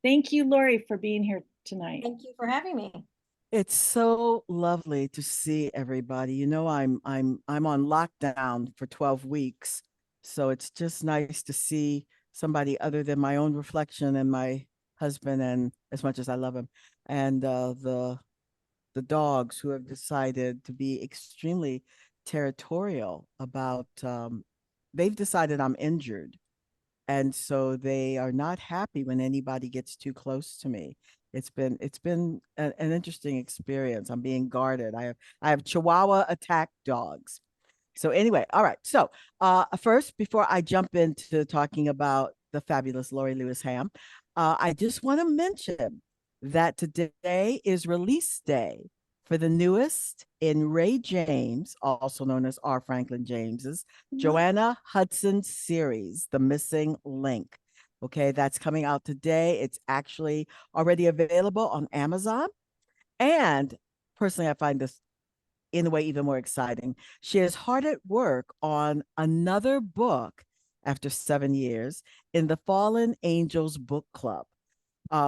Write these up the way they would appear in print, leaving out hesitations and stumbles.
Thank you, Lorie, for being here tonight. Thank you for having me. It's so lovely to see everybody. I'm on lockdown for 12 weeks. So it's just nice to see somebody other than my own reflection and my husband, and as much as I love him, and the dogs who have decided to be extremely territorial about they've decided I'm injured, and so they are not happy when anybody gets too close to me. It's been an interesting experience. I'm being guarded. I have Chihuahua attack dogs. So anyway, all right. So first, before I jump into talking about the fabulous Lorie Lewis Ham, I just want to mention that today is release day for the newest in Ray James, also known as R. Franklin James's Joanna Hudson series, The Missing Link. Okay, that's coming out today. It's actually already available on Amazon. And personally, I find this in a way even more exciting. She is hard at work on another book after 7 years in the Fallen Angels Book Club,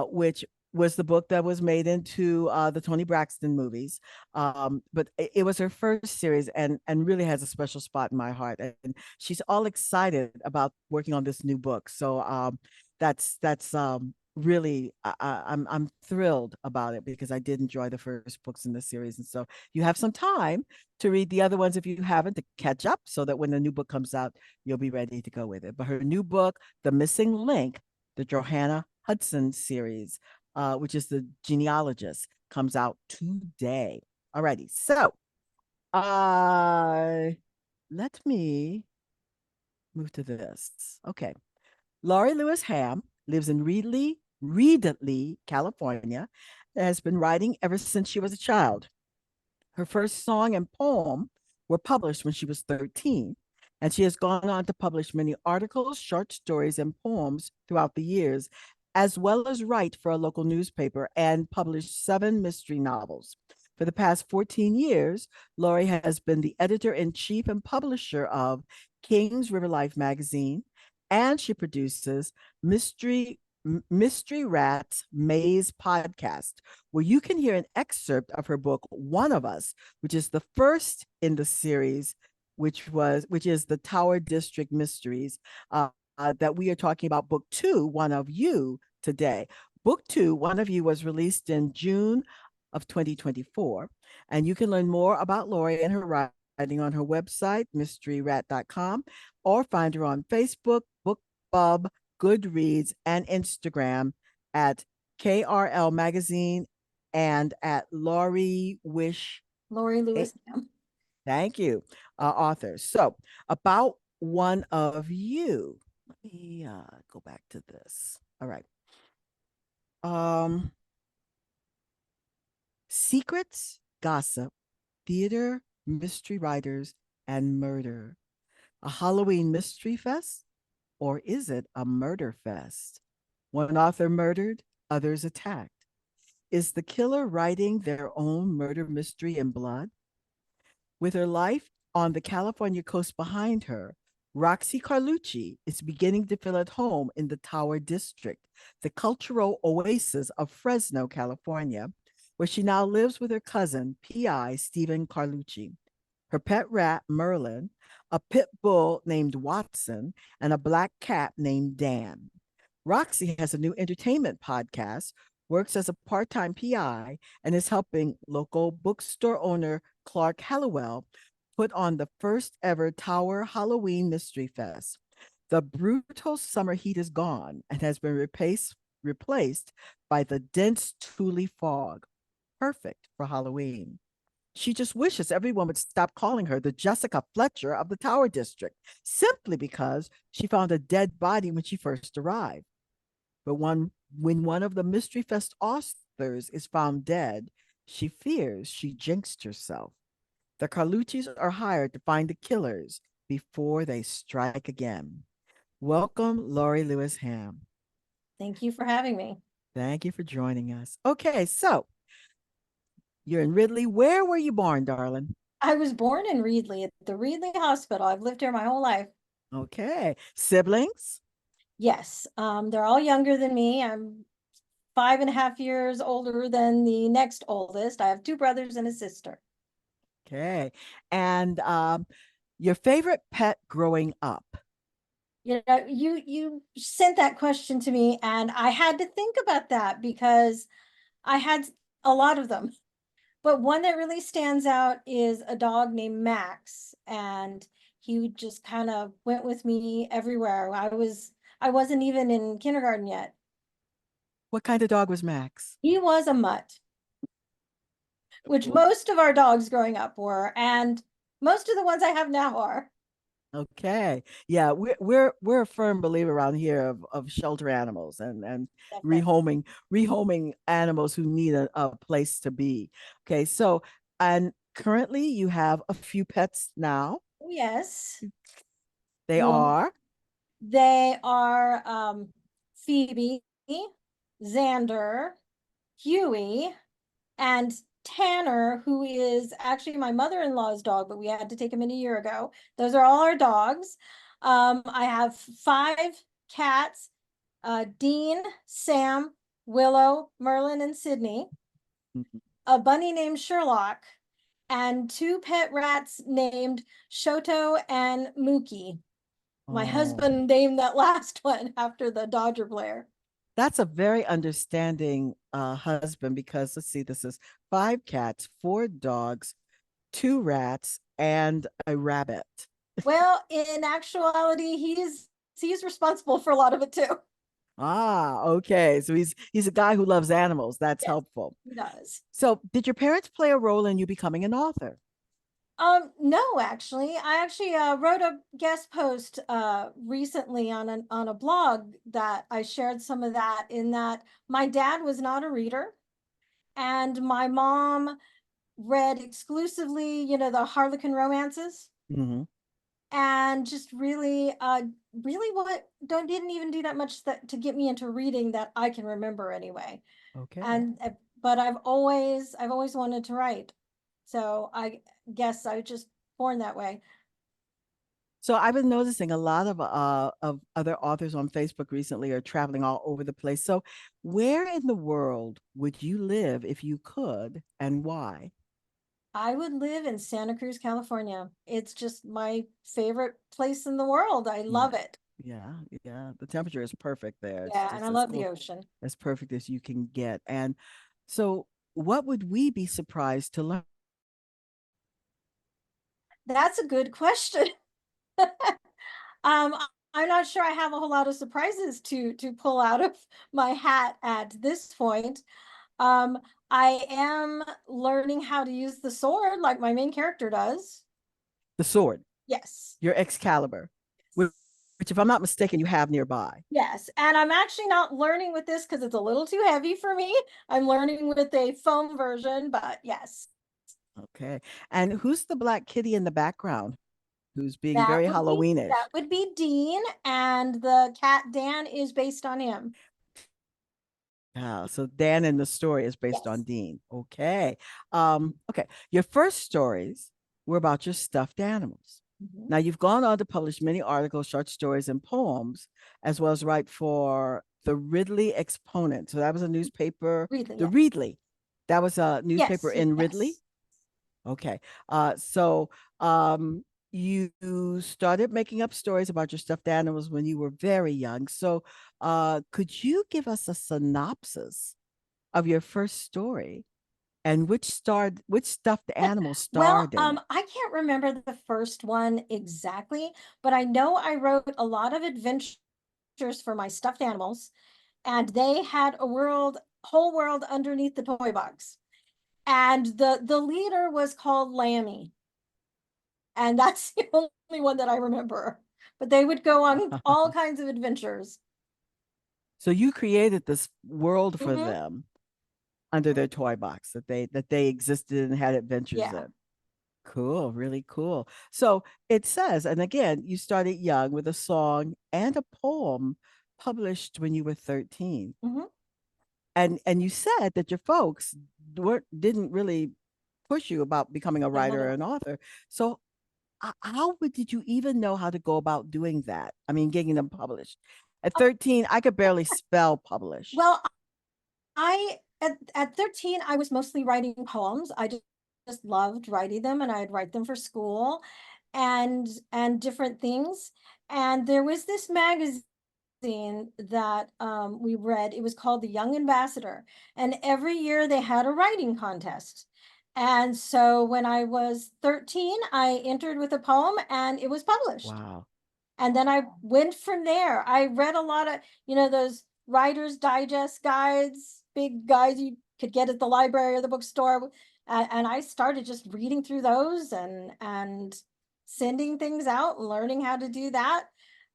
which was the book that was made into the Tony Braxton movies. But it was her first series, and really has a special spot in my heart. And she's all excited about working on this new book. So that's really I'm thrilled about it because I did enjoy the first books in the series, and so you have some time to read the other ones if you haven't, to catch up, so that when the new book comes out, you'll be ready to go with it. But her new book, The Missing Link, the Johanna Hudson series, which is the genealogist, comes out today. Alrighty, so let me move to this. Okay, Lorie Lewis Ham lives in Reedley, California, and has been writing ever since she was a child. Her first song and poem were published when she was 13, and she has gone on to publish many articles, short stories, and poems throughout the years, as well as write for a local newspaper and publish 7 mystery novels. For the past 14 years, Lorie has been the editor-in-chief and publisher of King's River Life magazine, and she produces Mysteryrat's Maze podcast, where you can hear an excerpt of her book, One of Us, which is the first in the series, which is the Tower District Mysteries. That we are talking about book 2, One of You, today. Book 2, One of You, was released in June of 2024, and you can learn more about Lorie and her writing on her website, mysteryrat.com, or find her on Facebook, BookBub, Goodreads, and Instagram at KRL Magazine and at Lorie Lorie Lewis Ham. Thank you, author. So, about One of You. Let me go back to this. All right. Secrets, gossip, theater, mystery writers, and murder. A Halloween mystery fest? Or is it a murder fest? One author murdered, others attacked. Is the killer writing their own murder mystery in blood? With her life on the California coast behind her, Roxi Carlucci is beginning to feel at home in the Tower District, the cultural oasis of Fresno, California, where she now lives with her cousin, PI Stephen Carlucci, her pet rat, Merlin, a pit bull named Watson, and a black cat named Dan. Roxi has a new entertainment podcast, works as a part-time PI, and is helping local bookstore owner Clark Hallowell put on the first ever Tower Halloween Mystery Fest. The brutal summer heat is gone and has been replaced by the dense Thule fog, perfect for Halloween. She just wishes everyone would stop calling her the Jessica Fletcher of the Tower District, simply because she found a dead body when she first arrived. But when one of the Mystery Fest authors is found dead, she fears she jinxed herself. The Carlucci's are hired to find the killers before they strike again. Welcome, Lorie Lewis Ham. Thank you for having me. Thank you for joining us. Okay, so you're in Ridley. Where were you born, darling? I was born in Reedley at the Reedley Hospital. I've lived here my whole life. Okay. Siblings? Yes, they're all younger than me. I'm 5.5 years older than the next oldest. I have two brothers and a sister. Okay. And your favorite pet growing up? You sent that question to me, and I had to think about that because I had a lot of them. But one that really stands out is a dog named Max, and he just kind of went with me everywhere. I wasn't even in kindergarten yet. What kind of dog was Max? He was a mutt, which Cool. most of our dogs growing up were, and most of the ones I have now are. Okay. Yeah, we're a firm believer around here of shelter animals and Definitely. rehoming animals who need a place to be. Okay, so and currently you have a few pets now. Oh, yes. They Well, are they are Phoebe, Xander, Huey, and Tanner, who is actually my mother-in-law's dog, but we had to take him in a year ago. Those are all our dogs. I have 5 cats, Dean, Sam, Willow, Merlin, and Sydney, a bunny named Sherlock, and 2 pet rats named Shoto and Mookie. My oh, husband named that last one after the Dodger player. that's a very understanding husband because let's see, this is 5 cats, 4 dogs, 2 rats, and a rabbit. Well, in actuality, he's responsible for a lot of it too. Ah, okay. So he's a guy who loves animals. That's Yes, helpful. he does. So, did your parents play a role in you becoming an author? No, actually, I actually wrote a guest post recently on a blog that I shared some of that, in that my dad was not a reader, and my mom read exclusively, the Harlequin romances, Hmm. and just really what don't didn't even do that much to get me into reading that I can remember anyway. Okay. And but I've always wanted to write, so I guess I was just born that way. So I've been noticing a lot of other authors on Facebook recently are traveling all over the place. So where in the world would you live if you could, and why? I would live in Santa Cruz, California. It's just my favorite place in the world. I Yeah. love it. Yeah, yeah. The temperature is perfect there. It's Yeah, and just I as love the cool, ocean. as perfect as you can get. And so what would we be surprised to learn? That's a good question. Um, I'm not sure I have a whole lot of surprises to pull out of my hat at this point. Um, I am learning how to use the sword like my main character does. The sword, Yes. your Excalibur, which if I'm not mistaken, you have nearby. Yes, and I'm actually not learning with this because it's a little too heavy for me. I'm learning with a foam version, but yes, Okay. And who's the black kitty in the background who's being that very would be Halloweenish? that would be Dean, and the cat Dan is based on him. Yeah, so Dan in the story is based on Yes. Dean. Okay. Okay. Your first stories were about your stuffed animals. Mhm. Now you've gone on to publish many articles, short stories, and poems, as well as write for the Reedley Exponent. So that was a newspaper, Really, the yeah. Reedley. That was a newspaper Yes, in Reedley. yes. Okay. So you started making up stories about your stuffed animals when you were very young. So could you give us a synopsis of your first story and which stuffed animal Well, starred in it? I can't remember the first one exactly, but I know I wrote a lot of adventures for my stuffed animals, and they had whole world underneath the toy box. And the leader was called Lammy, and that's the only one that I remember. But they would go on all kinds of adventures. So you created this world for Hmm. them under their toy box that they existed and had adventures Yeah. in. Cool, really cool. So it says, and again, you started young with a song and a poem published when you were 13. Hmm. And you said that your folks didn't really push you about becoming a Yeah, not writer at or all. an author. So did you even know how to go about doing that? I mean, getting them published. At Oh, 13, I could barely spell publish. well, At 13, I was mostly writing poems. I just loved writing them, and I'd write them for school and different things. And there was this magazine that we read. It was called The Young Ambassador, and every year they had a writing contest. And so when I was 13, I entered with a poem and it was published. Wow. And then I went from there. I read a lot of, those Writer's Digest guides, big guides you could get at the library or the bookstore. And I started just reading through those and sending things out and learning how to do that.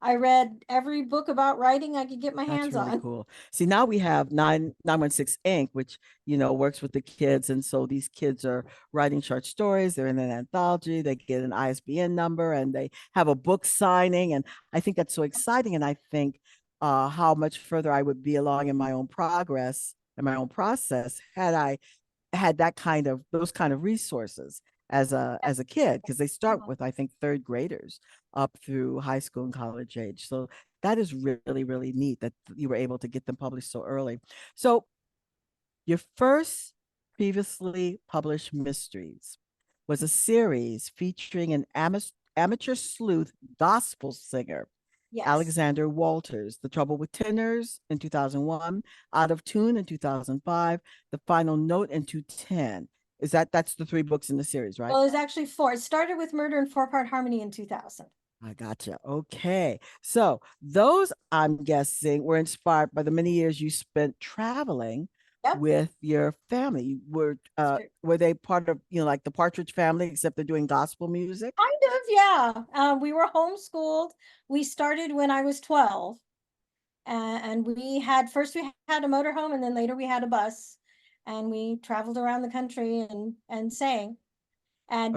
I read every book about writing I could get my That's hands really on. cool. See, now we have 916 Inc., which, works with the kids. And so these kids are writing short stories. They're in an anthology. They get an ISBN number and they have a book signing. And I think that's so exciting. And I think how much further I would be along in my own progress and my own process had I had those kind of resources as a kid, because they start with, I think, third graders up through high school and college age. So that is really, really neat that you were able to get them published so early. So your first previously published mysteries was a series featuring an amateur sleuth gospel singer, Yes. Alexander Walters, The Trouble with Tenors in 2001, Out of Tune in 2005, The Final Note in 2010. That's the three books in the series, right? Well, there's actually four. It started with Murder in Four-Part Harmony in 2000. I gotcha. Okay. So those, I'm guessing, were inspired by the many years you spent traveling Yep. with your family. Were they part of, like the Partridge Family, except they're doing gospel music? Kind of, yeah. We were homeschooled. We started when I was 12. And first we had a motorhome, and then later we had a bus. And we traveled around the country and sang. And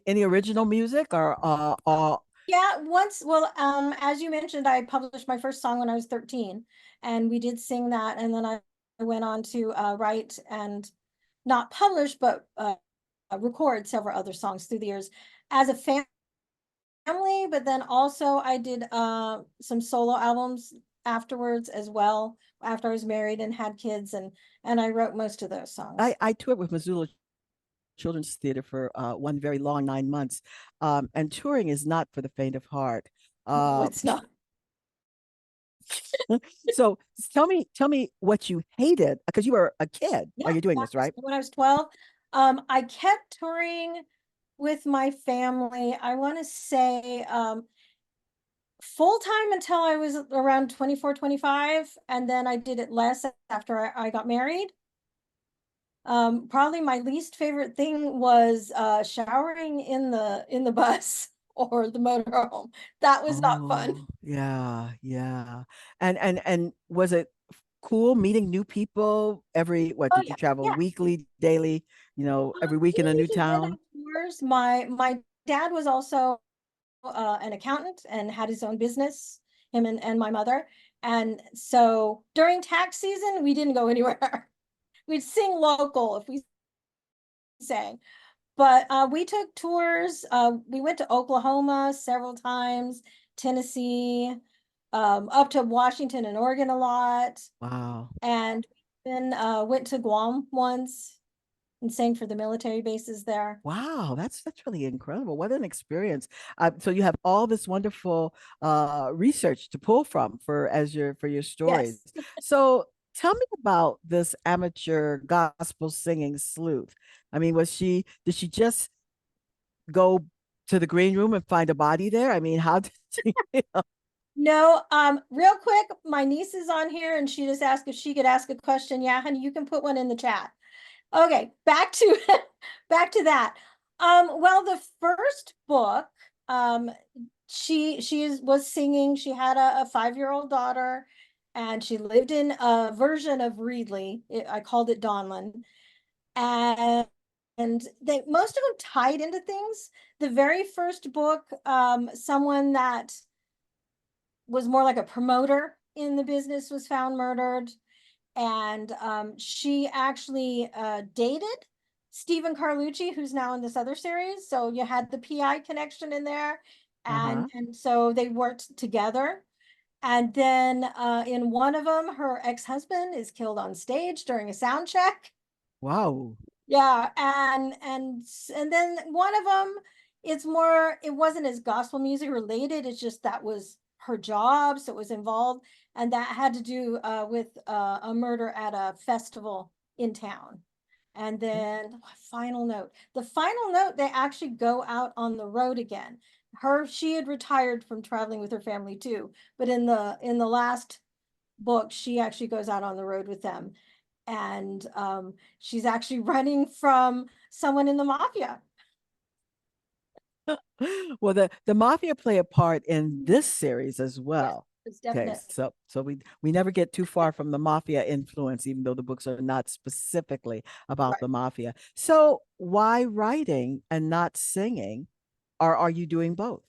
Any original music or yeah, as you mentioned, I published my first song when I was 13, and we did sing that. And then I went on to write and not publish, but record several other songs through the years as a family. But then also I did some solo albums afterwards as well, after I was married and had kids, and I wrote most of those songs. I toured with Missoula Children's Theater for one very long 9 months. And touring is not for the faint of heart. No, it's not. So tell me what you hated, because you were a kid while you're doing this, right? When I was 12, I kept touring with my family. I want to say full time until I was around 24, 25, and then I did it less after I got married. Probably my least favorite thing was showering in the bus or the motorhome. That was not fun. Yeah, yeah. And was it cool meeting new people did you travel weekly, daily, every week in a new town? My dad was also an accountant and had his own business, him and my mother. And so during tax season, we didn't go anywhere. We'd sing local if we sang. But we took tours. We went to Oklahoma several times, Tennessee, up to Washington and Oregon a lot. Wow. And then went to Guam once and sang for the military bases there. Wow, that's really incredible. What an experience. So you have all this wonderful research to pull from for your stories. Yes. So tell me about this amateur gospel singing sleuth. I mean, did she just go to the green room and find a body there? I mean, how did she, No, real quick, my niece is on here and she just asked if she could ask a question. Yeah, honey, you can put one in the chat. Okay, back to that. Well, the first book, she was singing. She had a 5-year-old daughter, and she lived in a version of Reedley. I called it Donlin, and most of them tied into things. The very first book, someone that was more like a promoter in the business was found murdered. And she actually dated Stephen Carlucci, who's now in this other series. So you had the PI connection in there. And so they worked together. And then in one of them, her ex-husband is killed on stage during a sound check. Wow. Yeah, and then one of them, it wasn't as gospel music related. It's just that was her job, so it was involved, and that had to do with a murder at a festival in town. And then the final note, they actually go out on the road again. She had retired from traveling with her family too, but in the last book, she actually goes out on the road with them, and she's actually running from someone in the mafia. Well, the mafia play a part in this series as well. It's Okay, definite. so we never get too far from the mafia influence, even though the books are not specifically about Right. the mafia. So why writing and not singing? Or are you doing both?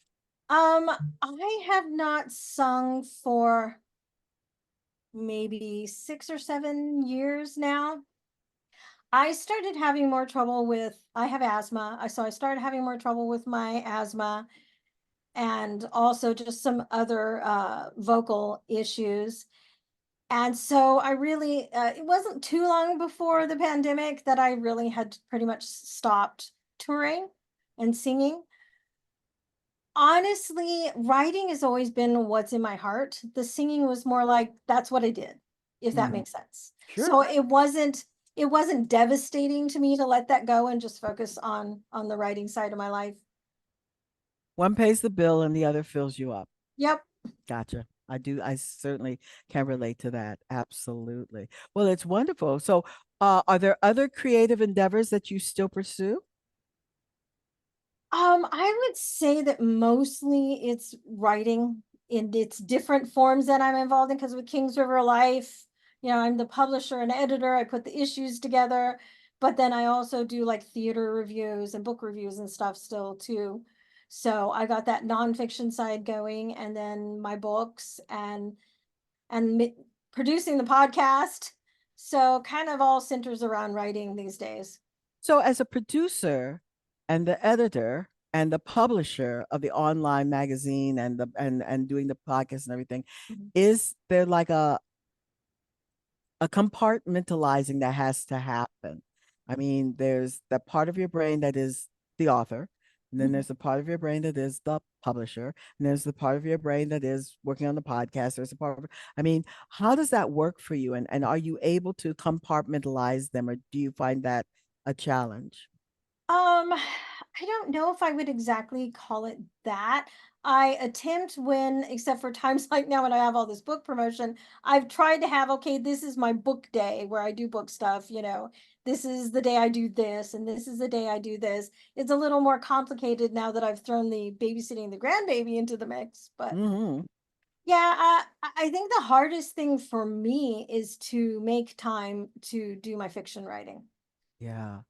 I have not sung for maybe 6 or 7 years now. I started having more trouble with, I have asthma. So I started having more trouble with my asthma, and also just some other vocal issues. And so I really, it wasn't too long before the pandemic that I really had pretty much stopped touring and singing. Honestly, writing has always been what's in my heart. The singing was more like that's what I did, if that Mhm. makes sense. Sure. So it wasn't devastating to me to let that go and just focus on the writing side of my life. One pays the bill and the other fills you up. Yep. Gotcha. I certainly can relate to that. Absolutely. Well, it's wonderful. So, are there other creative endeavors that you still pursue? I would say that mostly it's writing in its different forms that I'm involved in, because with Kings River Life, I'm the publisher and editor. I put the issues together, but then I also do like theater reviews and book reviews and stuff still too. So I got that nonfiction side going, and then my books and producing the podcast. So kind of all centers around writing these days. So, as a producer and the editor and the publisher of the online magazine and the and doing the podcast and everything, Mhm. is there like a compartmentalizing that has to happen? I mean, there's that part of your brain that is the author, and then Mhm. there's the part of your brain that is the publisher, and there's the part of your brain that is working on the podcast. There's a part of, I mean, how does that work for you? And are you able to compartmentalize them, or do you find that a challenge? I don't know if I would exactly call it that. I attempt when, except for times like now when I have all this book promotion, I've tried to have, okay, this is my book day where I do book stuff, this is the day I do this, and this is the day I do this. It's a little more complicated now that I've thrown the babysitting the grandbaby into the mix. But Hmm. yeah, I think the hardest thing for me is to make time to do my fiction writing. Yeah.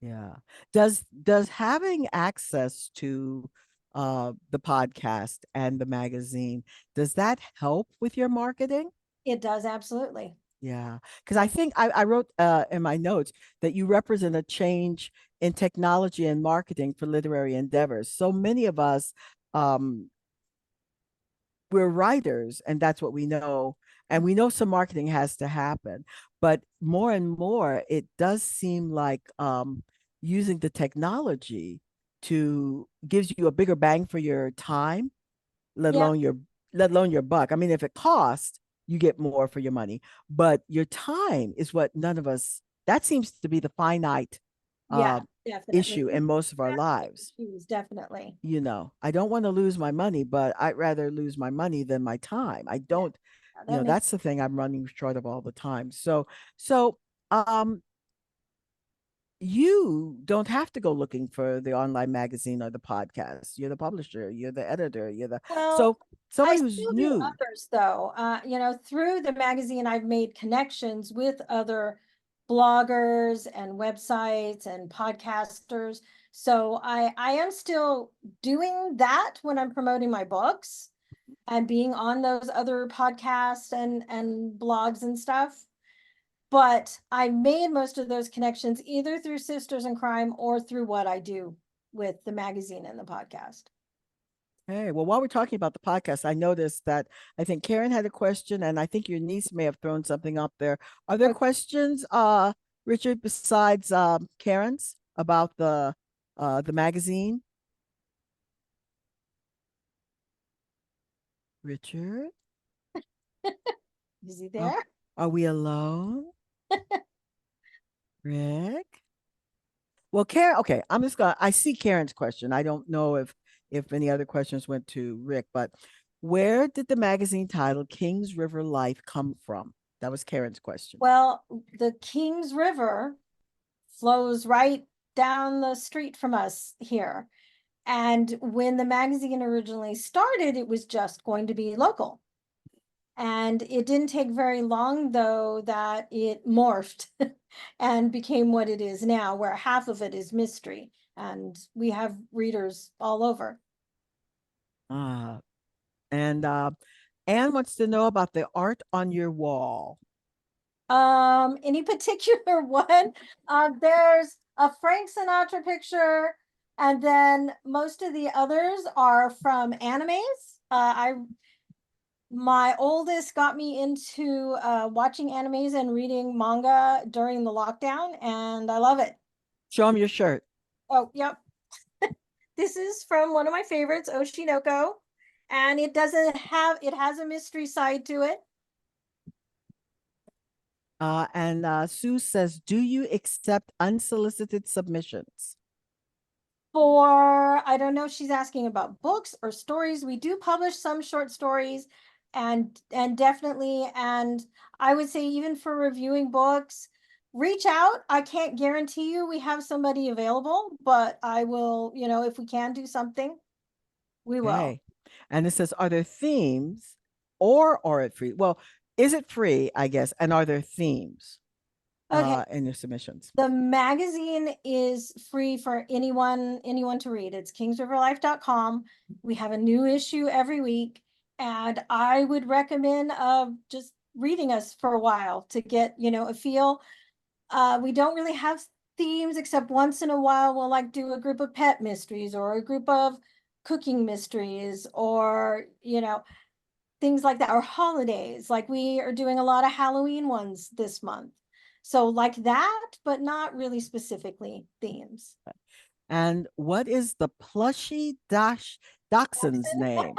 Yeah. Does having access to the podcast and the magazine, does that help with your marketing? It does, absolutely. Yeah. Because I think I wrote in my notes that you represent a change in technology and marketing for literary endeavors. So many of us um we're writers and that's what we know, and we know some marketing has to happen, but more and more it does seem like using the technology to gives you a bigger bang for your time, let Yeah, alone your buck. I mean, if it costs, you get more for your money, but your time is what none of us, that seems to be the finite yeah, uh definitely. issue in most of our lives. Choose, definitely. I don't want to lose my money, but I'd rather lose my money than my time. I Yeah, don't, that makes that's the thing I'm running short of all the time. So um you don't have to go looking for the online magazine or the podcast. You're the publisher, you're the editor, you're the, well, so I somebody who's still do new. others though. Through the magazine, I've made connections with other bloggers and websites and podcasters. So I am still doing that when I'm promoting my books and being on those other podcasts and blogs and stuff. But I made most of those connections either through Sisters in Crime or through what I do with the magazine and the podcast. Hey, well, while we're talking about the podcast, I noticed that I think Karen had a question, and I think your niece may have thrown something up there. Are there Okay. questions, Richard, besides Karen's about the magazine? Richard, Is he are, there? are we alone? Rick? Well, Karen, okay, I see Karen's question. I don't know if any other questions went to Rick, but where did the magazine title Kings River Life come from? That was Karen's question. Well, the Kings River flows right down the street from us here. And when the magazine originally started, it was just going to be local. And it didn't take very long, though, that it morphed and became what it is now, where half of it is mystery. And we have readers all over. Ah, and Anne wants to know about the art on your wall. Any particular one? There's a Frank Sinatra picture, and then most of the others are from animes. My oldest got me into watching animes and reading manga during the lockdown, and I love it. Show them your shirt. Oh, yep. This is from one of my favorites, Oshinoko, and it has a mystery side to it. And Sue says, do you accept unsolicited submissions? I don't know if she's asking about books or stories. We do publish some short stories and definitely, and I would say even for reviewing books, reach out. I can't guarantee you we have somebody available, but I will, if we can do something, we will. Okay. And it says, are there themes or are it free? Well, is it free, I guess? And are there themes Okay. in your submissions? The magazine is free for anyone to read. It's kingsriverlife.com. We have a new issue every week, and I would recommend just reading us for a while to get, a feel. We don't really have themes except once in a while we'll like do a group of pet mysteries or a group of cooking mysteries or, things like that, or holidays. Like we are doing a lot of Halloween ones this month. So like that, but not really specifically themes. And what is the plushy dachshund's name?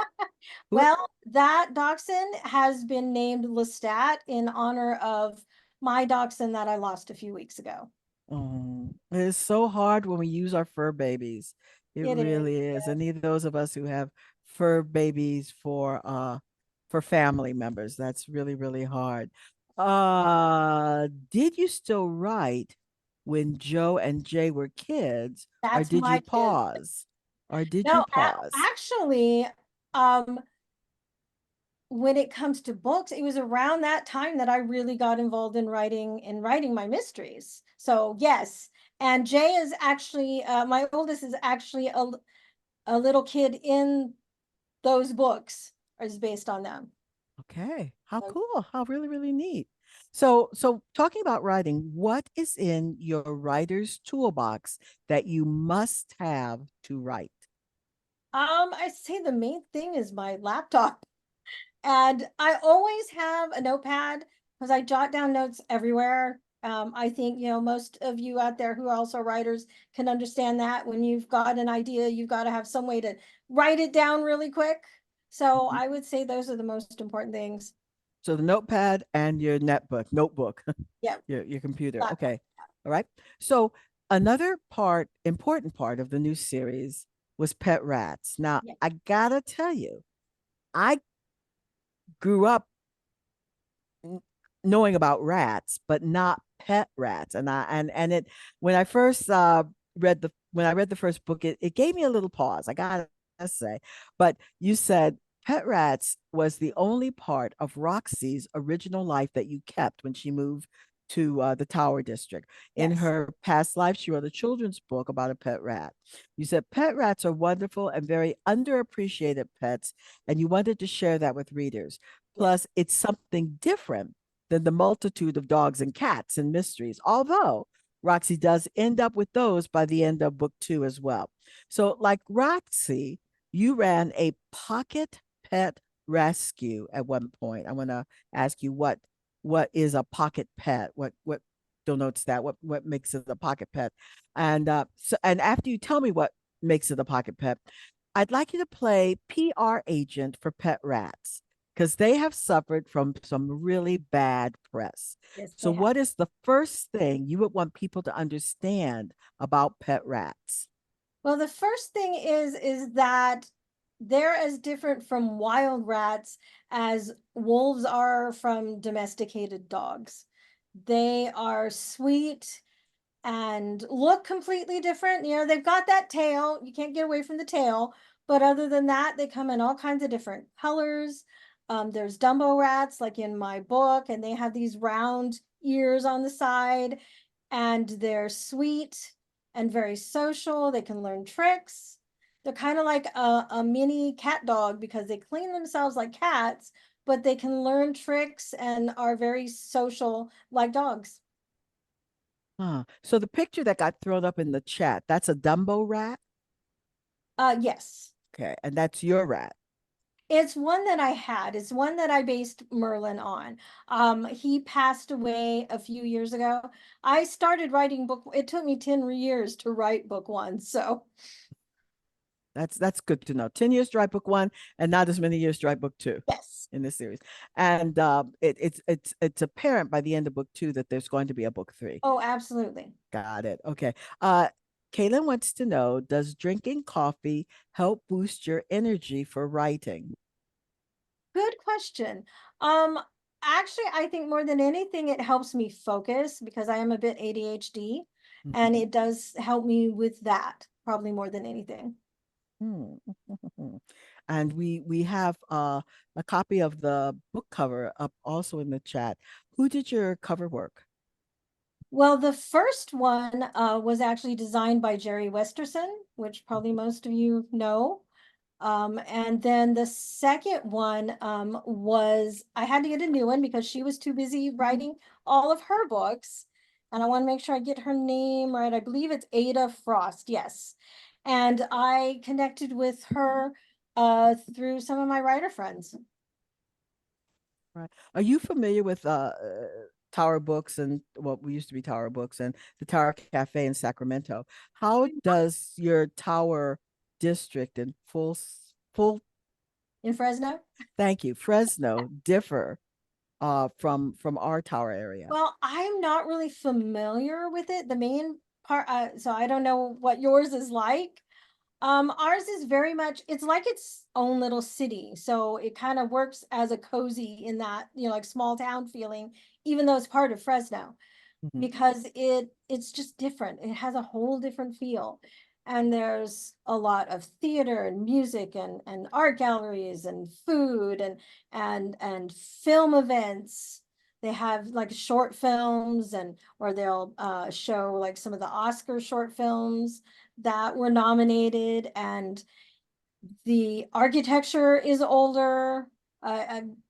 Who? Well, that dachshund has been named Lestat in honor of my dachshund that I lost a few weeks ago. Oh, it is so hard when we use our fur babies. It It is. really is. And even those of us who have fur babies for family members, that's really, really hard. Did you still write when Joe and Jay were kids, or That's did you my kid. pause? Or did you No, pause? actually, when it comes to books, it was around that time that I really got involved in writing my mysteries. So yes, and Jay is actually my oldest is actually a little kid in those books is based on them. Okay. How So, cool. How really, really neat. So talking about writing, what is in your writer's toolbox that you must have to write? I say the main thing is my laptop. And I always have a notepad because I jot down notes everywhere. I think, most of you out there who are also writers can understand that when you've got an idea, you've got to have some way to write it down really quick. So Mhm. I would say those are the most important things. So the notepad and your notebook, Yeah, your computer. laptop. Okay. All right. So another important part of the new series was pet rats. Now, Yeah. I gotta tell you, I grew up knowing about rats, but not pet rats. And it when I first read the first book, it gave me a little pause. I gotta say, but you said pet rats was the only part of Roxy's original life that you kept when she moved to the Tower District. In Yes. her past life, she wrote a children's book about a pet rat. You said pet rats are wonderful and very underappreciated pets, and you wanted to share that with readers. Yes. Plus, it's something different than the multitude of dogs and cats and mysteries, although Roxy does end up with those by the end of book 2 as well. So, like Roxy, you ran a pocket pet rescue at one point. I want to ask you what is a pocket pet? What denotes that? What makes it a pocket pet? And and after you tell me what makes it a pocket pet, I'd like you to play PR agent for pet rats because they have suffered from some really bad press. Yes, So, they have. what is the first thing you would want people to understand about pet rats? Well, the first thing is that they're as different from wild rats as wolves are from domesticated dogs. They are sweet and look completely different. You know, they've got that tail. You can't get away from the tail. But other than that, they come in all kinds of different colors. There's Dumbo rats, like in my book, and they have these round ears on the side, and they're sweet and very social. They can learn tricks. They're kind of like a mini cat dog because they clean themselves like cats, but they can learn tricks and are very social like dogs. So the picture that got thrown up in the chat, that's a Dumbo rat? Yes. Okay, and that's your rat. It's one that I had. It's one that I based Merlin on. He passed away a few years ago. I started writing book. It took me 10 years to write book one. So That's good to know. 10 years to write book one and not as many years to write book two yes. in this series. And it's apparent by the end of book two that there's going to be a book three. Oh, absolutely. Got it. Okay. Kaylin wants to know, does drinking coffee help boost your energy for writing? Good question. Um, Actually, I think more than anything, it helps me focus because I am a bit ADHD, and Mhm. it does help me with that, probably more than anything. Hmm. And we have a copy of the book cover up also in the chat. Who did your cover work? Well, the first one was actually designed by Jerry Westerson, which probably most of you know. And then the second one was I had to get a new one because she was too busy writing all of her books. And I want to make sure I get her name right. I believe it's Ada Frost. Yes. And I connected with her through some of my writer friends. Right. Are you familiar with Tower Books and what we used to be Tower Books and the Tower Cafe in Sacramento? How does your Tower district and full In Fresno? thank you, Fresno differ from our Tower area? Well, I'm not really familiar with it. The main part, so I don't know what yours is like. Ours is very much, it's like its own little city. So it kind of works as a cozy in that, you know, like small town feeling, even though it's part of Fresno, Mhm. because it's just different. It has a whole different feel. And there's a lot of theater and music and art galleries and food and film events. They have like short films and or they'll show like some of the Oscar short films that were nominated, and the architecture is older.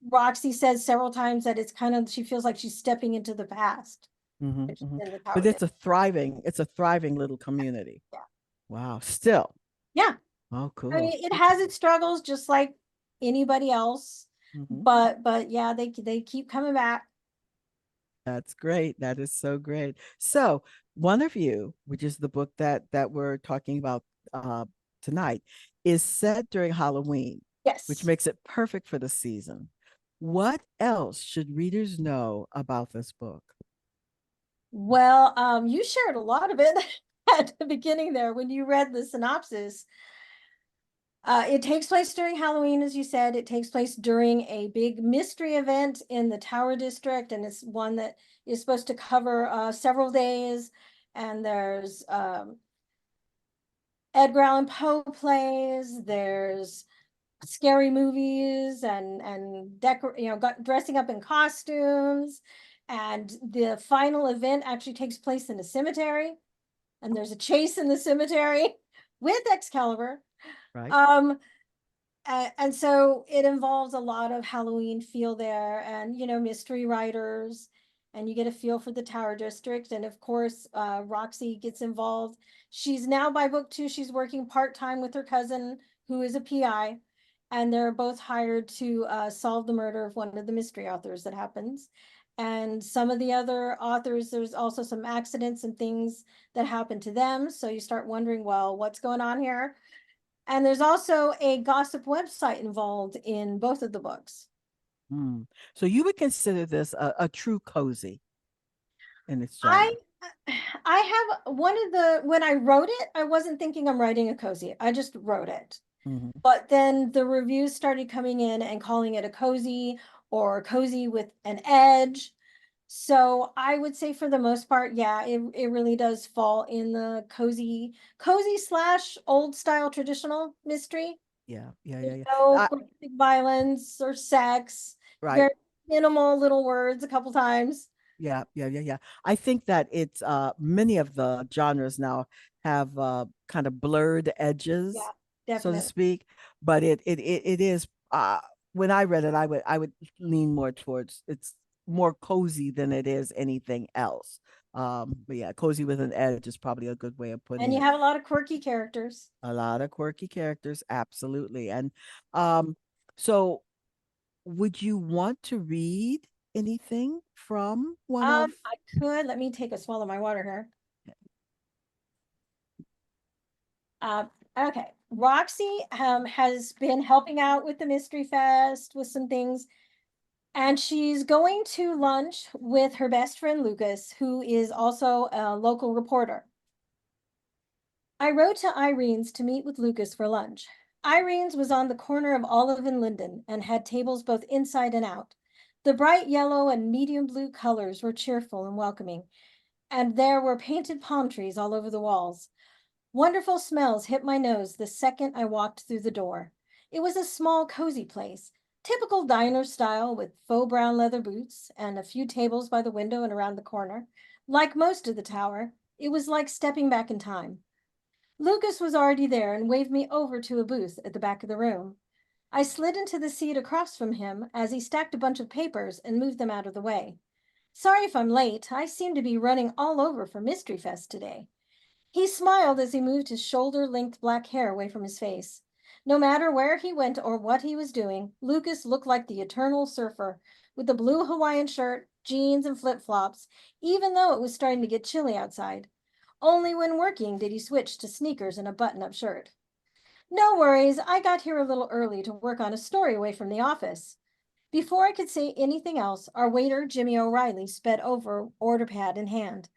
Roxy says several times that it's kind of, she feels like she's stepping into the past, Mhm, which is mhm. in the But Tower District. it's a thriving little community. Yeah. Wow. Still. Yeah. Oh, I cool. mean, it has its struggles just like anybody else, Mhm. but yeah, they keep coming back. That's great. That is so great. So, one of you, which is the book that we're talking about uh, tonight, is set during Halloween, which Yes. makes it perfect for the season. What else should readers know about this book? Well, you shared a lot of it at the beginning there when you read the synopsis. It takes place during Halloween, as you said. It takes place during a big mystery event in the Tower District, and it's one that is supposed to cover several days. And there's Edgar Allan Poe plays. There's scary movies and dressing up in costumes. And the final event actually takes place in a cemetery, and there's a chase in the cemetery with Excalibur. Right? Um, and so it involves a lot of Halloween feel there, and mystery writers, and you get a feel for the Tower District. And of course, Roxy gets involved. She's now, by book two, she's working part-time with her cousin who is a PI, and they're both hired to solve the murder of one of the mystery authors that happens. And some of the other authors, there's also some accidents and things that happen to them. So you start wondering, well, what's going on here? And there's also a gossip website involved in both of the books. Mm. So you would consider this a true cozy in its genre. I have when I wrote it, I wasn't thinking I'm writing a cozy. I just wrote it. Mhm. But then the reviews started coming in and calling it a cozy or cozy with an edge. So I would say for the most part, yeah, it really does fall in the cozy slash old style traditional mystery. Yeah, yeah, yeah, There's yeah. no I- graphic violence or sex, right. very minimal little words a couple times. Yeah, yeah, yeah, yeah. I think that it's many of the genres now have kind of blurred edges, Yeah, so to definitely. speak. But it is when I read it, I would lean more towards it's more cozy than it is anything else. But yeah, cozy with an edge is probably a good way of putting And you it. have a lot of quirky characters. A lot of quirky characters, absolutely. And um, so would you want to read anything from one of I could, let me take a swallow of my water here. Uh, okay. Roxy has been helping out with the Mystery Fest with some things, and she's going to lunch with her best friend Lucas, who is also a local reporter. I rode to Irene's to meet with Lucas for lunch. Irene's was on the corner of Olive and Linden and had tables both inside and out. The bright yellow and medium blue colors were cheerful and welcoming, and there were painted palm trees all over the walls. Wonderful smells hit my nose the second I walked through the door. It was a small, cozy place, typical diner style with faux brown leather boots and a few tables by the window and around the corner. Like most of the tower, it was like stepping back in time. Lucas was already there and waved me over to a booth at the back of the room. I slid into the seat across from him as he stacked a bunch of papers and moved them out of the way. Sorry if I'm late. I seem to be running all over for Mystery Fest today. He smiled as he moved his shoulder-length black hair away from his face. No matter where he went or what he was doing, Lucas looked like the eternal surfer, with the blue Hawaiian shirt, jeans, and flip-flops, even though it was starting to get chilly outside. Only when working did he switch to sneakers and a button-up shirt. No worries, I got here a little early to work on a story away from the office. Before I could say anything else, our waiter, Jimmy O'Reilly, sped over, order pad in hand.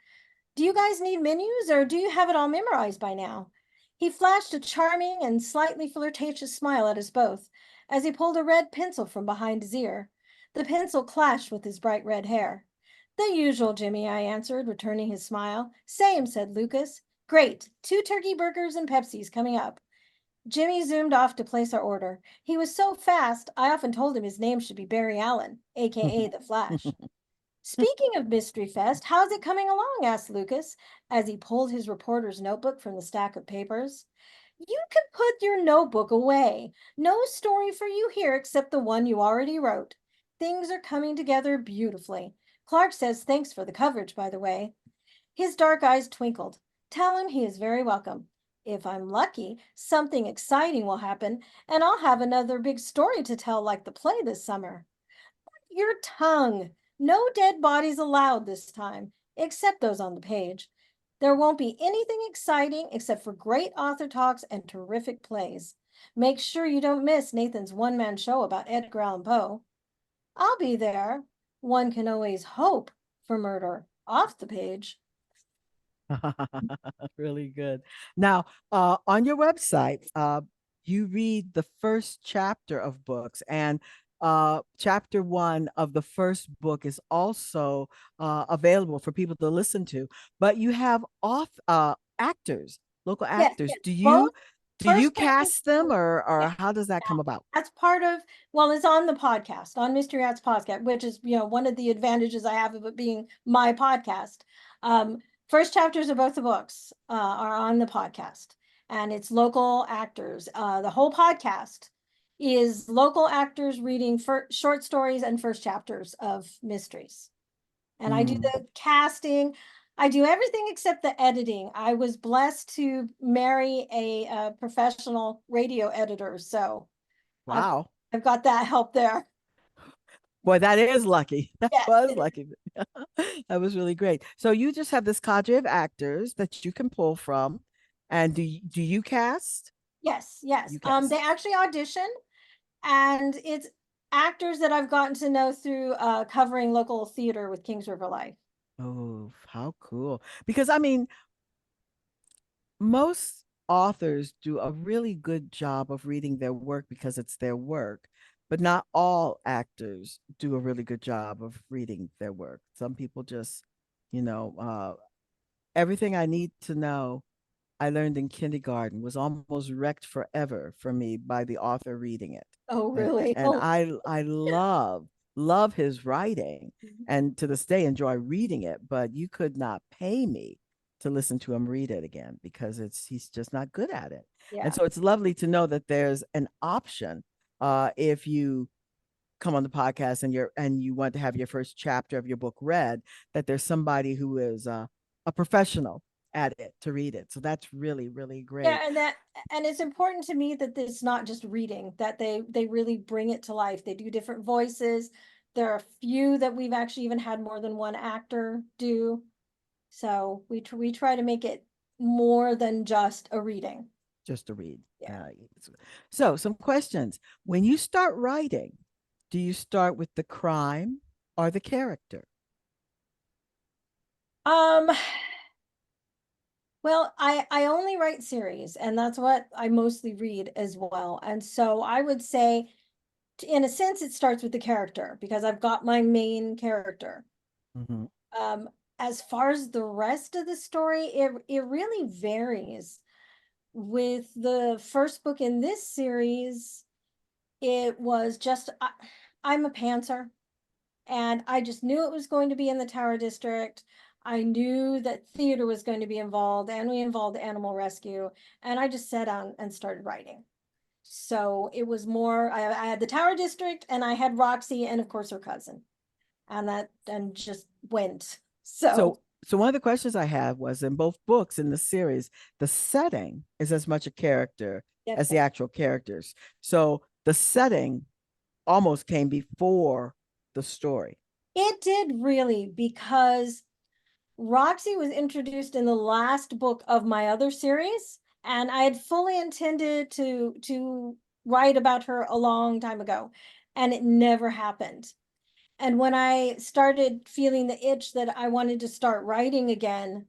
Do you guys need menus or do you have it all memorized by now? He flashed a charming and slightly flirtatious smile at us both as he pulled a red pencil from behind his ear. The pencil clashed with his bright red hair. The usual, Jimmy, I answered, returning his smile. Same, said Lucas. Great. 2 turkey burgers and Pepsis coming up. Jimmy zoomed off to place our order. He was so fast, I often told him his name should be Barry Allen, aka The Flash. Speaking of Mystery Fest, how's it coming along? Asked Lucas as he pulled his reporter's notebook from the stack of papers. You can put your notebook away. No story for you here except the one you already wrote. Things are coming together beautifully. Clark says thanks for the coverage, by the way. His dark eyes twinkled. Tell him he is very welcome. If I'm lucky, something exciting will happen, and I'll have another big story to tell like the play this summer. Your tongue. No dead bodies allowed this time, except those on the page. There won't be anything exciting except for great author talks and terrific plays. Make sure you don't miss Nathan's one-man show about Edgar Allan Poe. I'll be there. One can always hope for murder off the page. really good. Now, on your website, you read the first chapter of books, and chapter 1 of the first book is also available for people to listen to. But you have actors, local Yes, actors. yes. Do you Both do you first chapter. cast them, or Yeah, how does that come about? that's part of, well, it's on the podcast, on Mysteryrat's podcast, which is, one of the advantages I have of it being my podcast. Um, First chapters of both the books are on the podcast, and it's local actors. The whole podcast is local actors reading short stories and first chapters of mysteries. And I do Mm. the casting. I do everything except the editing. I was blessed to marry a professional radio editor, so I've Wow. I've got that help there. Boy, that is lucky. That Yes, was it is. lucky. That was really great. So you just have this cadre of actors that you can pull from. And do you cast? Yes, yes. You cast. They actually audition, and it's actors that I've gotten to know through covering local theater with Kings River Life. Oh, how cool. Because I mean, most authors do a really good job of reading their work because it's their work, but not all actors do a really good job of reading their work. Some people just, you know, everything I need to know I learned in kindergarten was almost wrecked forever for me by the author reading it. Oh, And really? and Oh. I love his writing and to this day enjoy reading it, but you could not pay me to listen to him read it again because he's just not good at it. Yeah. And so it's lovely to know that there's an option if you come on the podcast and you want to have your first chapter of your book read, that there's somebody who is a professional at it to read it. So that's really, really great. Yeah, and it's important to me that it's not just reading, that they really bring it to life. They do different voices. There are a few that we've actually even had more than one actor do. So we try to make it more than just a reading. Just to read. Yeah. So some questions. When you start writing, do you start with the crime or the character? Um, well, I only write series, and that's what I mostly read as well. And so I would say, in a sense, it starts with the character because I've got my main character. Mm-hmm. Um, as far as the rest of the story, it really varies. With the first book in this series, it was just I'm a pantser, and I just knew it was going to be in the Tower District. I knew that theater was going to be involved, and we involved animal rescue, and I just sat down and started writing. So it was more, I had the Tower District, and I had Roxy, and of course her cousin, and just went. So So one of the questions I have was in both books in the series, the setting is as much a character as the definitely. actual characters. So the setting almost came before the story. It did really, because Roxy was introduced in the last book of my other series, and I had fully intended to write about her a long time ago, and it never happened. And when I started feeling the itch that I wanted to start writing again,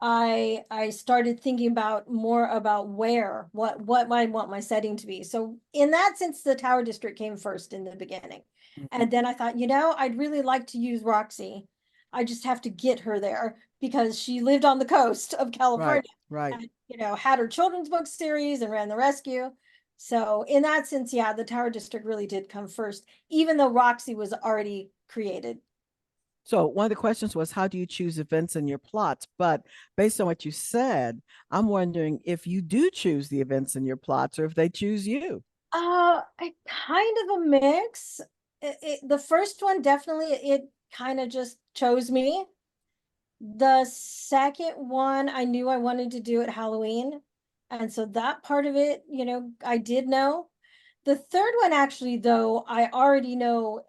I started thinking about more about what I want my setting to be. So in that sense, the Tower District came first in the beginning. Mhm. And then I thought, I'd really like to use Roxy. I just have to get her there because she lived on the coast of Right, California right. and, had her children's book series and ran the rescue. So in that sense, yeah, the Tower District really did come first, even though Roxy was already created. So one of the questions was, how do you choose events in your plots? But based on what you said, I'm wondering if you do choose the events in your plots or if they choose you. I kind of a mix. The first one definitely it kind of just chose me. The second one I knew I wanted to do at Halloween. And so that part of it, I did know. The third one actually, though, I already know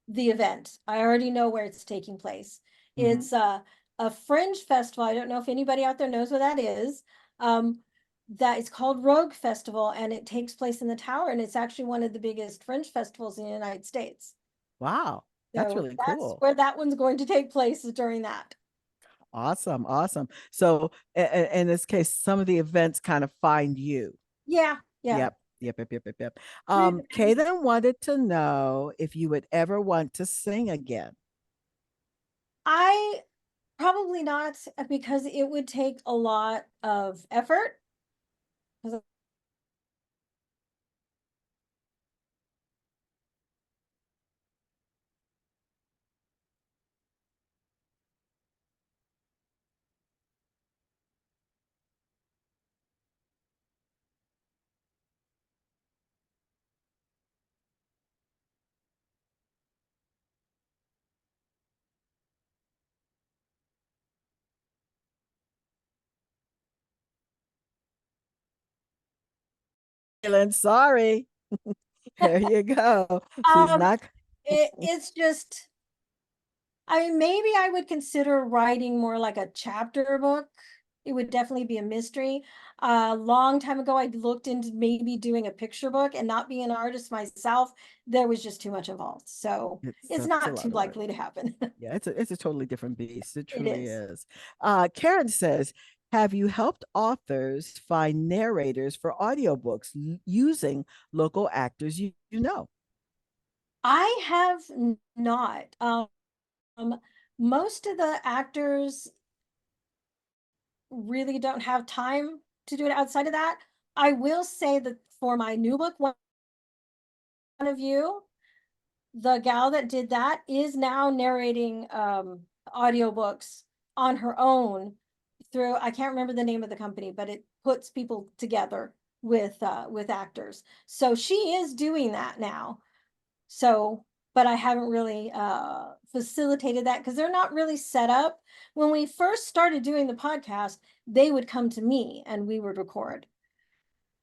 the event. I already know where it's taking place. Mhm. It's a fringe festival. I don't know if anybody out there knows what that is. Um, that it's called Rogue Festival, and it takes place in the Tower, and it's actually one of the biggest fringe festivals in the United States. Wow, that's So really that's cool. where that one's going to take place, is during that. Awesome, awesome. So in this case, some of the events kind of find you. Yeah, yeah. Yep, yep. Pretty much. Kaden wanted to know if you would ever want to sing again. I probably not, because it would take a lot of effort. 'Cause Kaylin. Sorry. There you go. She's Um, not. it's just, I mean, maybe I would consider writing more like a chapter book. It would definitely be a mystery. A long time ago, I looked into maybe doing a picture book, and not being an artist myself, there was just too much involved. So it's That's a not too lot of work. likely to happen. Yeah, it's a totally different beast. It It truly is. is. Karen says, have you helped authors find narrators for audiobooks using local actors you know? I have not. Most of the actors really don't have time to do it outside of that. I will say that for my new book, One of You, the gal that did that is now narrating audiobooks on her own through, I can't remember the name of the company, but it puts people together with actors. So she is doing that now. So, but I haven't really facilitated that because they're not really set up. When we first started doing the podcast, they would come to me and we would record.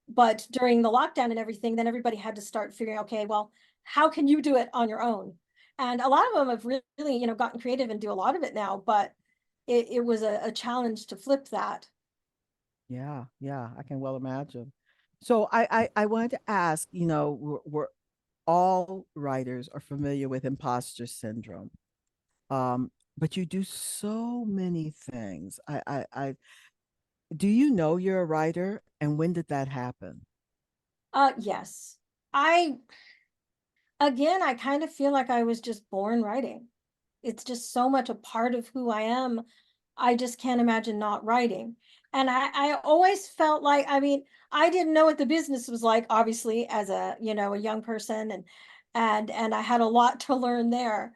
But during the lockdown and everything, then everybody had to start figuring, okay, well, how can you do it on your own? And a lot of them have really, gotten creative and do a lot of it now, but it was a challenge to flip that. Yeah, yeah, I can well imagine. So I wanted to ask, we're all writers are familiar with imposter syndrome. But you do so many things. Do you know you're a writer, and when did that happen? Yes. I Again, I kind of feel like I was just born writing. It's just so much a part of who I am. I just can't imagine not writing. And I always felt like, I mean, I didn't know what the business was like, obviously, as a young person, and I had a lot to learn there.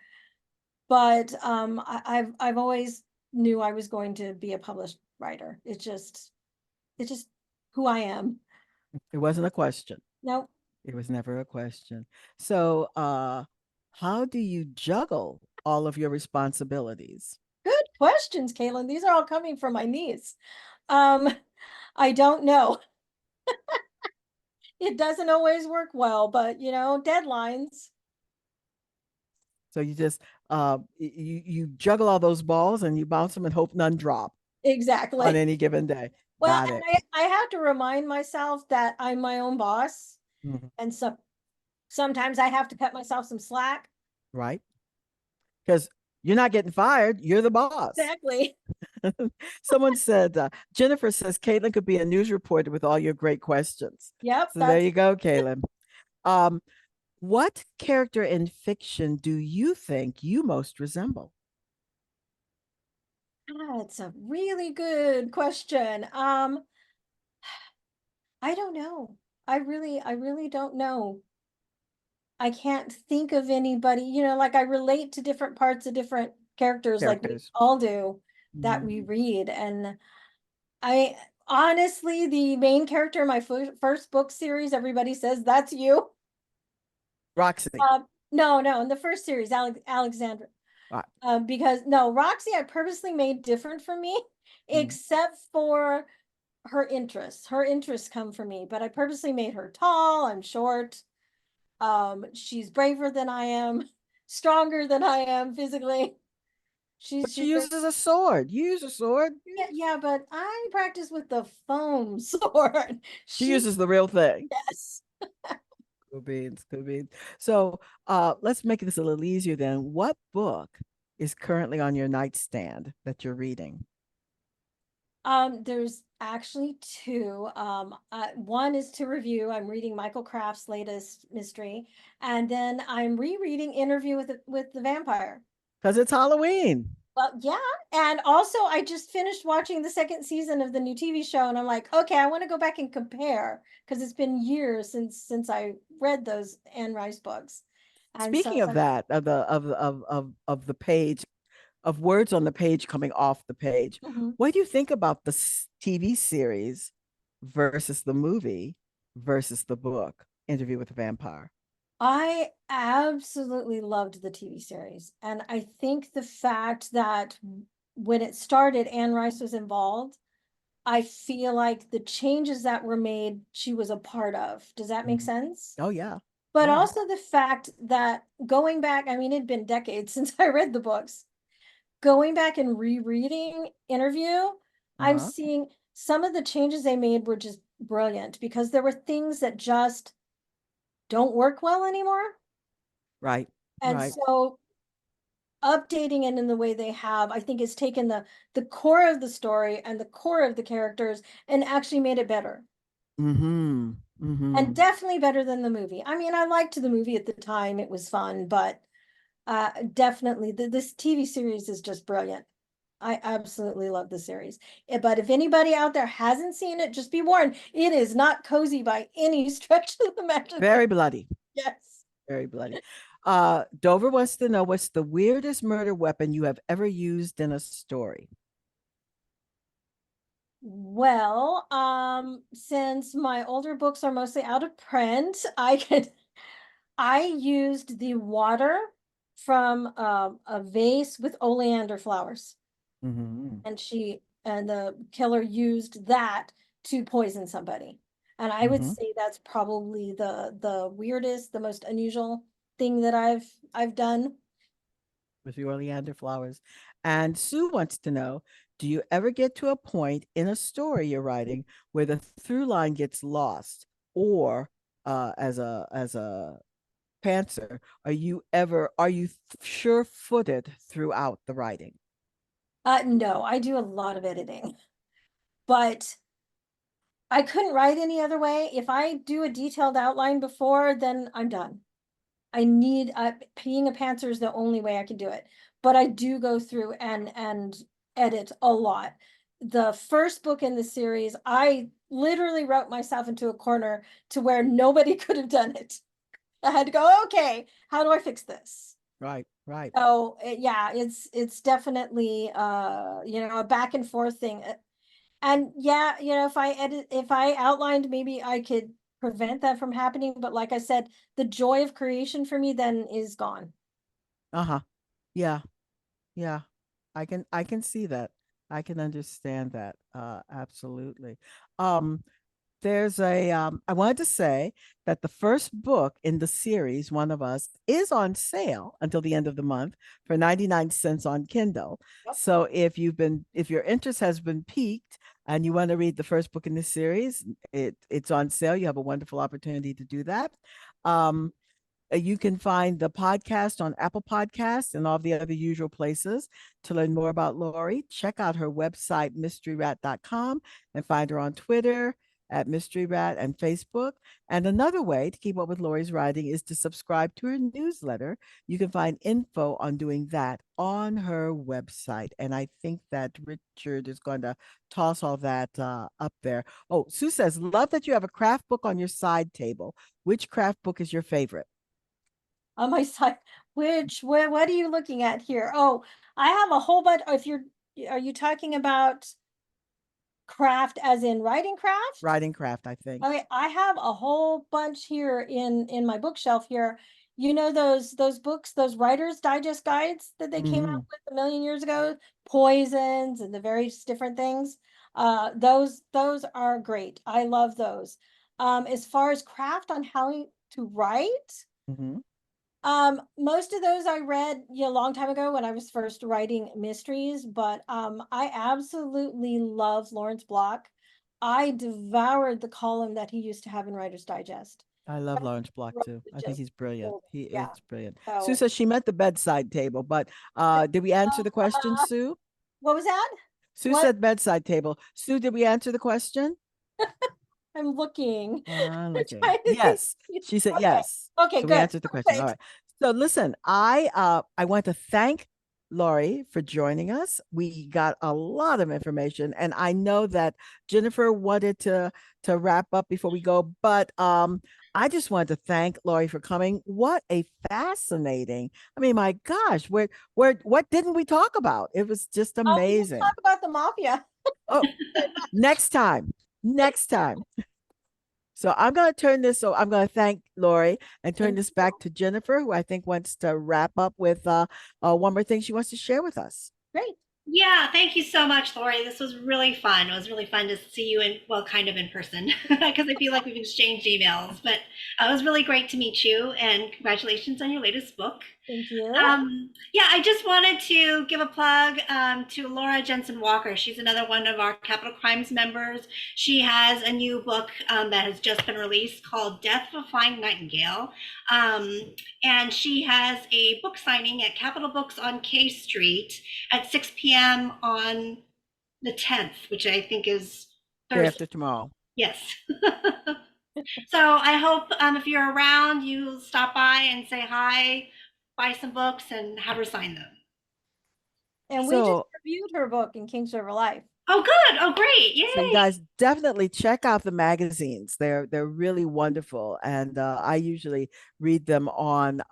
But I've always knew I was going to be a published writer. It's just who I am. It wasn't a question. No. It was never a question. So, how do you juggle all of your responsibilities? Good questions, Caitlin. These are all coming from my niece. Um, I don't know. It doesn't always work well, but deadlines. So you just you juggle all those balls and you bounce them and hope none drop on Exactly. any given day. Well, Got and it. I have to remind myself that I'm my own boss. Mhm. And so sometimes I have to cut myself some slack. Right? Because you're not getting fired, you're the boss. Exactly. Someone said, Jennifer says Caitlin could be a news reporter with all your great questions. Yep, So there you go, Caitlin. Um, what character in fiction do you think you most resemble? that's a really good question. I don't know. I really don't know. I can't think of anybody, like I relate to different parts of different characters like we Characters. all do that we Mhm. read. And I honestly, the main character in my first book series, everybody says that's you. Roxy. No, no, in the first series, Alexandra. Uh, Because no, Roxy, I purposely made different for me, mhm. except for her interests. Her interests come from me, but I purposely made her tall. I'm short. She's braver than I am, stronger than I am physically. But she She's very, uses a sword. You use a sword. yeah, yeah, but I practice with the foam sword. She She, uses the real thing. yes. Cool beans, cool beans. So let's make this a little easier then. What book is currently on your nightstand that you're reading? There's actually two. One is to review. I'm reading Michael Kraft's latest mystery, and then I'm rereading Interview with the Vampire. Because it's Halloween. Well, yeah, and also I just finished watching the second season of the new TV show, and I'm like, okay, I want to go back and compare because it's been years since I read those Anne Rice books, and so Speaking it's of like, that, of the page, of words on the page coming off the page, mhm. what do you think about the TV series versus the movie versus the book, Interview with the Vampire? I absolutely loved the TV series. And I think the fact that when it started, Anne Rice was involved, I feel like the changes that were made, she was a part of. Does that make Mhm. sense? Oh, yeah. But Yeah. also the fact that going back, I mean, it'd been decades since I read the books. Going back and rereading Interview, I'm Uh-huh. seeing some of the changes they made were just brilliant because there were things that just don't work well anymore. Right. And Right. so updating it in the way they have, I think has taken the core of the story and the core of the characters and actually made it better. Mm-hmm. Mm-hmm. And definitely better than the movie. I mean, I liked the movie at the time, it was fun, but definitely this TV series is just brilliant. I absolutely love the series. But if anybody out there hasn't seen it, just be warned, it is not cozy by any stretch of the imagination. Very bloody. Yes. Very bloody. Dover wants to know, what's the weirdest murder weapon you have ever used in a story? Well, since my older books are mostly out of print, I used the water from a vase with oleander flowers. Mm-hmm. And the killer used that to poison somebody. And I would Mm-hmm. say that's probably the weirdest, the most unusual thing that I've done. With the oleander flowers. And Sue wants to know, do you ever get to a point in a story you're writing where the through line gets lost? Or as a pantser, are you sure-footed throughout the writing? No, I do a lot of editing, but I couldn't write any other way. If I do a detailed outline before, then I'm done. I need being a pantser is the only way I can do it. But I do go through and edit a lot. The first book in the series, I literally wrote myself into a corner to where nobody could have done it. I had to go, okay, how do I fix this? Right, right. So yeah, it's definitely a back and forth thing. And yeah, if I outlined, maybe I could prevent that from happening. But like I said, the joy of creation for me then is gone. Uh-huh. Yeah, yeah. I can see that. I can understand that. Absolutely. Um, I wanted to say that the first book in the series, One of Us, is on sale until the end of the month for 99 cents on Kindle. Yep. So if your interest has been piqued and you want to read the first book in the series, it's on sale. You have a wonderful opportunity to do that. Um, you can find the podcast on Apple Podcasts and all the other usual places. To learn more about Lorie, check out her website, mysteryrat.com, and find her on Twitter at Mysteryrat and Facebook. And another way to keep up with Lorie's writing is to subscribe to her newsletter. You can find info on doing that on her website. And I think that Richard is going to toss all that up there. Oh, Sue says, love that you have a craft book on your side table. Which craft book is your favorite? On my side, what are you looking at here? Oh, I have a whole bunch. Are you talking about craft as in writing craft? Writing craft, I think. Okay, I have a whole bunch here in my bookshelf here. You know those books, those Writer's Digest guides that they came out with a million years ago, poisons and the various different things. Those are great. I love those. As far as craft on how to write, Mm-hmm. most of those I read a long time ago when I was first writing mysteries, but I absolutely love Lawrence Block. I devoured the column that he used to have in Writer's Digest. I love Lawrence Block too. I think Just he's brilliant. He is yeah. brilliant. Sue So says she met the bedside table, but did we answer the question, Sue? what was that? Sue What? said bedside table. Sue, did we answer the question? I'm looking. I'm looking. Trying to think. Yes. She said Okay. yes. Okay, So we good. answered the question. All Perfect. right. So listen, I want to thank Lorie for joining us. We got a lot of information, and I know that Jennifer wanted to wrap up before we go, but I just wanted to thank Lorie for coming. What a fascinating. I mean, my gosh, what didn't we talk about? It was just Oh, we didn't amazing. talk about the mafia. Oh, next time. Next time. So I'm going to turn this. So I'm going to thank Lorie and turn Thank this you. back to Jennifer, who I think wants to wrap up with one more thing she wants to share with us. Great. Yeah, thank you so much, Lorie. This was really fun. It was really fun to see you in, well, kind of in person, because I feel like we've exchanged emails. But it was really great to meet you, and congratulations on your latest book. Thank you. Yeah, I just wanted to give a plug to Laura Jensen Walker. She's another one of our Capital Crimes members. She has a new book that has just been released called Death of a Flying Nightingale. Um, and she has a book signing at Capitol Books on K Street at 6 p.m. on the 10th, which I think is Day Thursday. after tomorrow. Yes. So I hope if you're around, you stop by and say hi, buy some books, and have her sign them. And we just So, reviewed her book in Kings River Life. Oh, good. Oh, great. so you Yay. guys definitely check out the magazines. They're really wonderful, and I usually read them on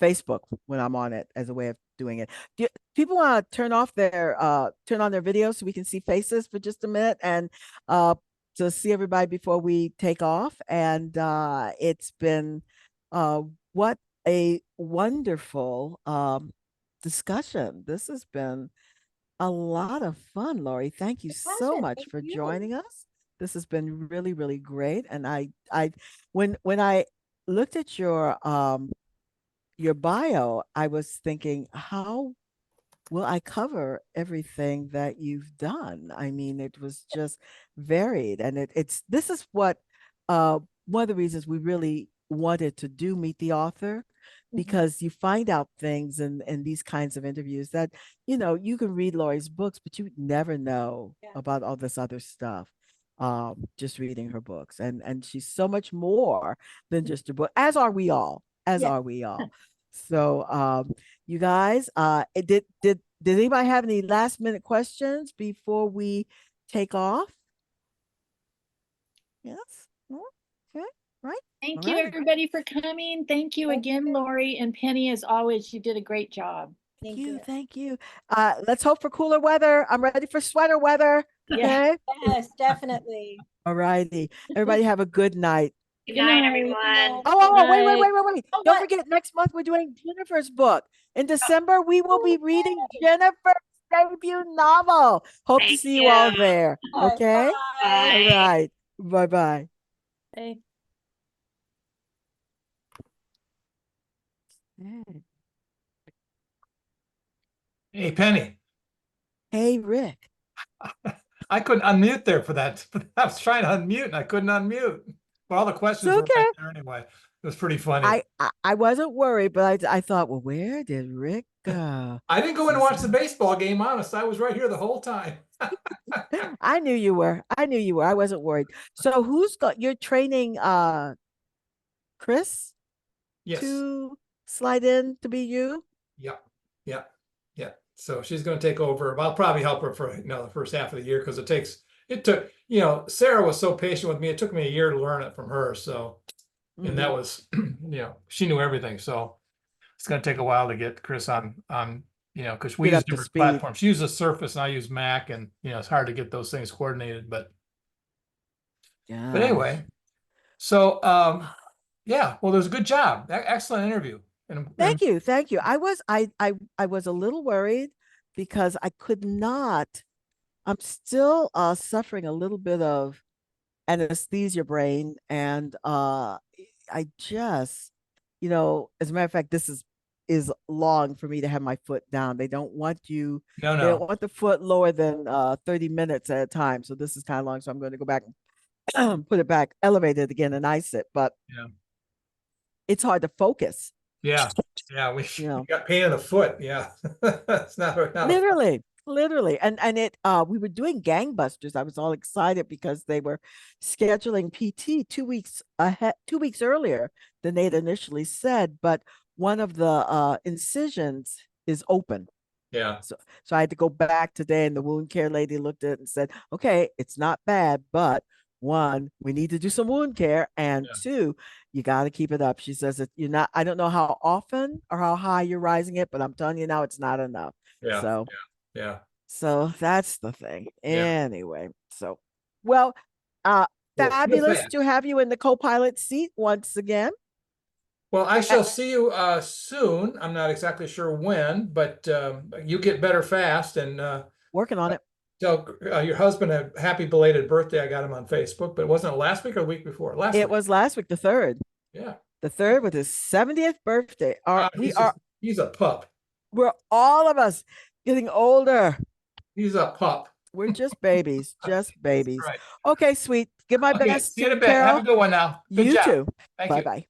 Facebook when I'm on it as a way of doing it. Do people want to turn on their videos so we can see faces for just a minute and to see everybody before we take off? And it's been what a wonderful discussion. This has been a lot of fun, Lorie. Thank you so much Thank for you. joining us. This has been really, really great. And when I looked at your bio, I was thinking, how will I cover everything that you've done? I mean, it was just varied, and this is what one of the reasons we really wanted to do Meet the Author, because you find out things in these kinds of interviews that you can read Lorie's books, but you never know about all this other stuff just reading her books, and she's so much more than just a book, as are we all, so you guys, did anybody have any last minute questions before we take off? Yes. No? Okay. Right. Thank All you, right. everybody, for coming. Thank you Thank again, you. Lorie and Penny. As always, you did a great job. Thank you. Thank you. Let's hope for cooler weather. I'm ready for sweater weather. Yeah. Okay. Yes, definitely. All righty. Everybody have a good night. Good Good night, night. everyone. Oh, wait. Oh, Don't what? forget, next month we're doing Jennifer's book. In December, we will be reading Yay. Jennifer's debut novel. Hope to Thank see you you. all there. All right, Okay. bye. All Bye. right. Bye-bye. Hey. Hey, Penny. Hey, Rick. I couldn't unmute there for that. I was trying to unmute and I couldn't unmute. But all the questions It's were okay. right there anyway. It was pretty funny. I wasn't worried, but I thought, well, where did Rick go? I didn't go in and watch the baseball game, honest. I was right here the whole time. I knew you were. I wasn't worried. So you're training Chris Yes. to slide in to be you? Yeah. Yeah. Yeah. So she's going to take over. I'll probably help her for the first half of the year, because it took, Sarah was so patient with me. It took me a year to learn it from her. So, and that was, she knew everything. So it's going to take a while to get Chris on, because we Get use up to different speed. platforms. She uses Surface and I use Mac, and, it's hard to get those things coordinated, but anyway, so, yeah, well, it was a good job. Excellent interview. And Thank you. I was a little worried because I could not. I'm still suffering a little bit of anesthesia brain, and I just, as a matter of fact, this is long for me to have my foot down. They don't want you. They don't want the foot lower than 30 minutes at a time. So this is kind of long. So I'm going to go back and put it back, elevate it again, and ice it. But it's hard to focus. Yeah. We got pain in the foot. Yeah. It's not literally. And we were doing gangbusters. I was all excited because they were scheduling PT 2 weeks ahead, 2 weeks earlier than they'd initially said. But one of the incisions is open. Yeah. So I had to go back today, and the wound care lady looked at it and said, okay, it's not bad, but one, we need to do some wound care, and two, you got to keep it up. She says that I don't know how often or how high you're rising it, but I'm telling you now, it's not enough. So that's the thing. Anyway, so fabulous to have you in the co-pilot seat once again. Well, I shall see you soon. I'm not exactly sure when, but you get better fast, and Working on it. tell your husband a happy belated birthday. I got him on Facebook, but wasn't it last week or the week before? Last It week. was last week, the 3rd. Yeah. The 3rd with his 70th birthday. He's a pup. We're all of us getting older. He's a pup. We're just babies, just babies. Right. Okay, sweet. Give my Okay, best see you in to a bit. Have Carol. a good one now. Good You job. too. Thank Bye you. bye.